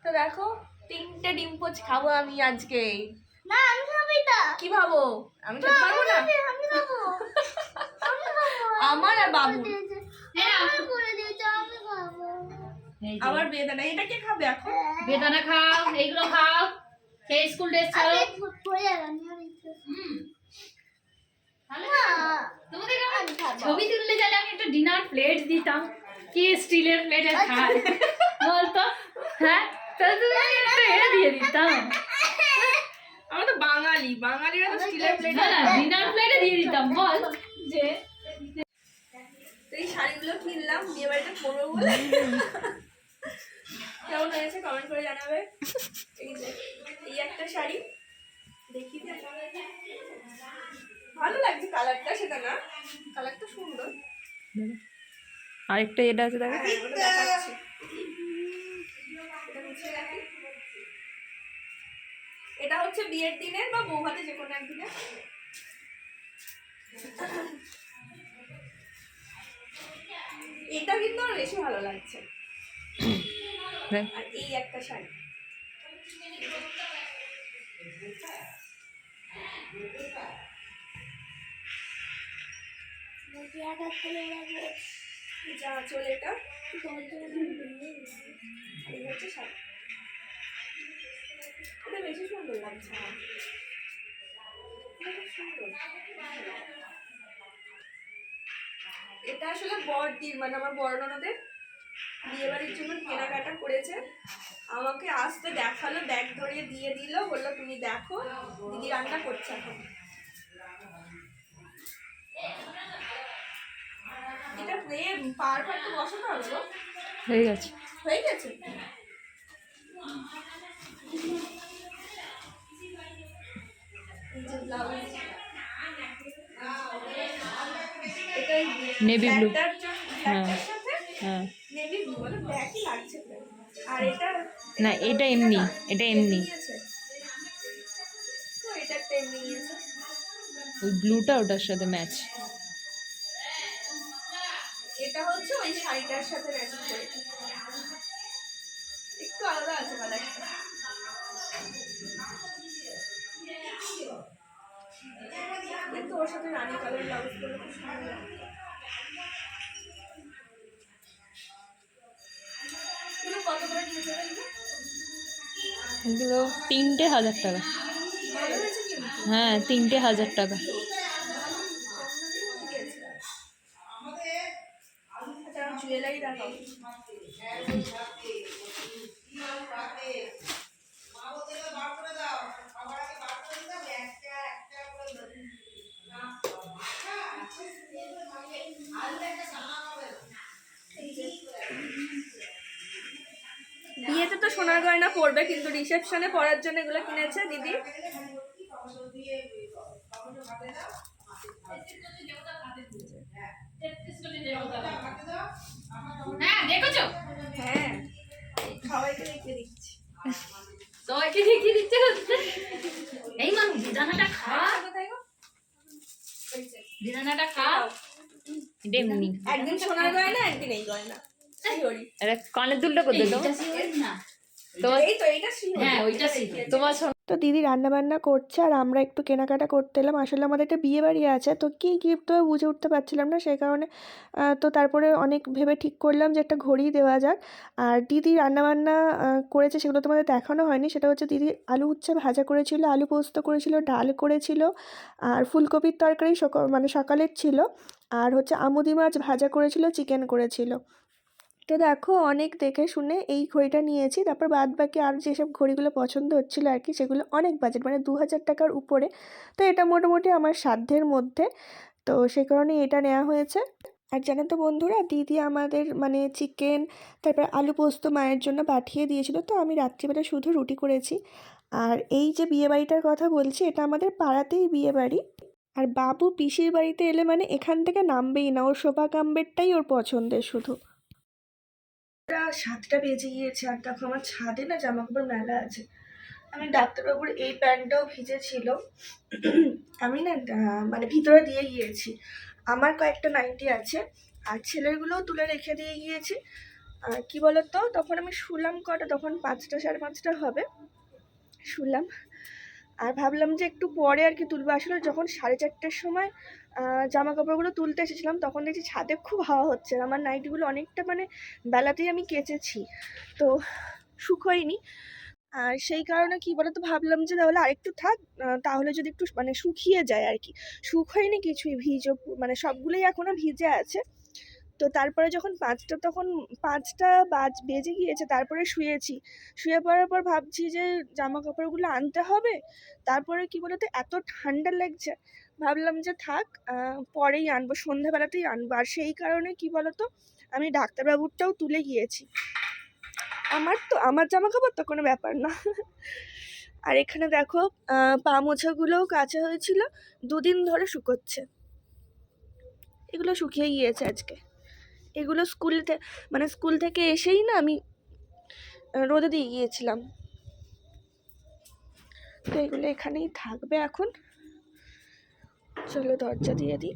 তো দেখো 3টে ডিম পোচ খাবো আমি আজকে। না আমি খাবো না। কি ভাবো আমি খেতে পারবো না? আমি খাবো। আমার আর বাবু আমি বলে দিয়েছি আমি খাবো। আবার বেদানা, এটা কে খাবে এখন? বেদানা খাও, এইগুলো খাও, সেই স্কুল ড্রেস খাও। আমি পড়ে যাবে আমি তোমাদের ছবি তুললে গেলে আমি একটা ডিনার প্লেট দিতাম, কি স্টিলের প্লেটে খায় বলতো? হ্যাঁ, তাহলে তুমি একটা এটা দিয়ে দিতাম। আমরা তো বাঙালিরা তো স্টিলের প্লেট, না ডিনার প্লেটে দিয়ে দিতাম। বল যে এই শাড়িগুলো কিনলাম বিয়ে বাড়িতে পরবো বলে। কেমন হয়েছে কমেন্ট করে জানাবে। এই যে এই একটা শাড়ি দেখি, ভালো লাগছে কালারটা, সেটা না কালারটা সুন্দর। আরেকটা এটা আছে দেখো। দেখাচ্ছি, এটা হচ্ছে বিয়ের দিনের বা বৌভাতে যে কোনো একদিনে। এটা কিন্তু আমার বেশি ভালো লাগছে। আর এই একটা শাড়ি, যা চলে এটা হচ্ছে শাড়ি, এটা বেশি সুন্দর লাগছে আমার। এটা আসলে বড়দির মানে আমার বড় ননদের বিয়ে বাড়ির জন্য কেনাকাটা করেছে, আমাকে আসতে দেখালো, ব্যাগ ধরিয়ে দিয়ে দিল, বললো তুমি দেখো দিদি রান্না করছে এখন। এটা পার তো বসানো হবে গো। হয়ে গেছে। হয়ে গেছে। Navy blue. হ্যাঁ হ্যাঁ। নেভি ব্লু মানে ব্ল্যাকই লাগছে। আর এটা না এটা এমনি, এটা এমনি। তো এটা একটা এমনি নিয়েছে। ওই ব্লুটা ওটার সাথে ম্যাচ। এটা হচ্ছে ওই শাড়িটার সাথে ম্যাচিং করে, একটু আলাদা আছে কালারটা। কিন্তু ওর সাথে রানী কালার ব্লাউজ করলে খুব সুন্দর লাগে। এগুলো কত করে নিয়েছে এগুলো? এগুলো 3,000 টাকা। ভালো হয়েছে কিন্তু। হ্যাঁ 3,000 টাকা। জুয়েলারি দেখাও। বিয়েতে তো সোনার গয়না পরবে, কিন্তু রিসেপশনে পরার জন্য এগুলো কিনেছে দিদি। হ্যাঁ দেখেছো? হ্যাঁ সবাইকে দেখিয়ে দিচ্ছি। সবাইকে দেখিয়ে দিচ্ছে হচ্ছে। এই মানুষ বেদানাটা খা, বেদানাটা খা। এটা এমনি। একদিন সোনার গয়না, একদিন এই গয়না। এটা কানের দুলটা করতে তো না তোমার। এই তো এইটা ছিল। হ্যাঁ ওইটা তোমার তো দিদি রান্নাবান্না করছে আর আমরা একটু কেনাকাটা করতে এলাম। আসলে আমাদের একটা বিয়ে বাড়ি আছে, তো কী গিফট দেবো বুঝে উঠতে পারছিলাম না, সেই কারণে তো তারপরে অনেক ভেবে ঠিক করলাম যে একটা ঘড়ি দেওয়া যাক। আর দিদি রান্নাবান্না করেছে, সেগুলো তোমাদের দেখানো হয়নি। সেটা হচ্ছে দিদি আলু উচ্ছে ভাজা করেছিল, আলু পোস্ত করেছিল, ডাল করেছিল, আর ফুলকপির তরকারি মানে সকালের ছিল, আর হচ্ছে আমুদি মাছ ভাজা করেছিল, চিকেন করেছিল। তো দেখো অনেক দেখে শুনে এই ঘড়িটা নিয়েছি। তারপর বাদ বাকি আর যেসব ঘড়িগুলো পছন্দ হচ্ছিলো আর কি, সেগুলো অনেক বাজেট মানে 2,000 টাকার উপরে। তো এটা মোটামুটি আমার সাধ্যের মধ্যে, তো সে কারণে এটা নেওয়া হয়েছে। আর জানো তো বন্ধুরা, দিদি আমাদের মানে চিকেন তারপর আলু পোস্ত মায়ের জন্য পাঠিয়ে দিয়েছিল, তো আমি রাত্রিবেলা শুধু রুটি করেছি। আর এই যে বিয়ে বাড়িটার কথা বলছি, এটা আমাদের পাড়াতেই বিয়ে বাড়ি। আর বাবু পিসির বাড়িতে এলে মানে এখান থেকে নামবেই না, ওর শোভা কাম্বেরটাই ওর পছন্দের শুধু। 7টা বেজে গিয়েছে আর দেখো আমার ছাদে না জামা কাপড় মেলা আছে। আমি ডাক্তারবাবুর এই প্যান্টটাও ভিজেছিল, আমি না মানে ভিতরে দিয়ে গিয়েছি। আমার কয়েকটা নাইটি আছে আর ছেলেরগুলোও তুলে রেখে দিয়ে গিয়েছি। আর কি বলতো, তখন আমি শুলাম কটা, তখন 5টা 5:30 হবে শুলাম। আর ভাবলাম যে একটু পরে আর কি তুলবো। আসলে যখন 4:30টার সময় জামা কাপড়গুলো তুলতে এসেছিলাম তখন দেখছি ছাদে খুব হাওয়া হচ্ছে। আমার নাইটিগুলো অনেকটা মানে বেলাতেই আমি কেচেছি, তো শুকোয়নি। আর সেই কারণে কি বলতো, ভাবলাম যে তাহলে আরেকটু থাক, তাহলে যদি একটু মানে শুকিয়ে যায় আর কি। শুকোয়নি কিছুই, ভিজো মানে সবগুলোই এখনো ভিজে আছে। তো তারপরে যখন 5টা, তখন 5টা বেজে গিয়েছে, তারপরে শুয়ে পড়ার পর ভাবছি যে জামা কাপড়গুলো আনতে হবে। তারপরে কি বলতো, এত ঠান্ডা লাগছে, ভাবলাম যে থাক, পরেই আনবো, সন্ধ্যাবেলাতেই আনবো। আর সেই কারণে কি বলতো, আমি ডাক্তারবাবুরটাও তুলে গিয়েছি। আমার জামা কাপড় তো কোনো ব্যাপার না। আর এখানে দেখো পা মোছাগুলোও কাচা হয়েছিল, 2 দিন ধরে শুকোচ্ছে। এগুলো শুকিয়ে গিয়েছে আজকে। এগুলো স্কুল থেকে এসেই না আমি রোদে দিয়ে গিয়েছিলাম। তো এগুলো এখানেই থাকবে এখন। চলো দরজা দিয়ে দিই।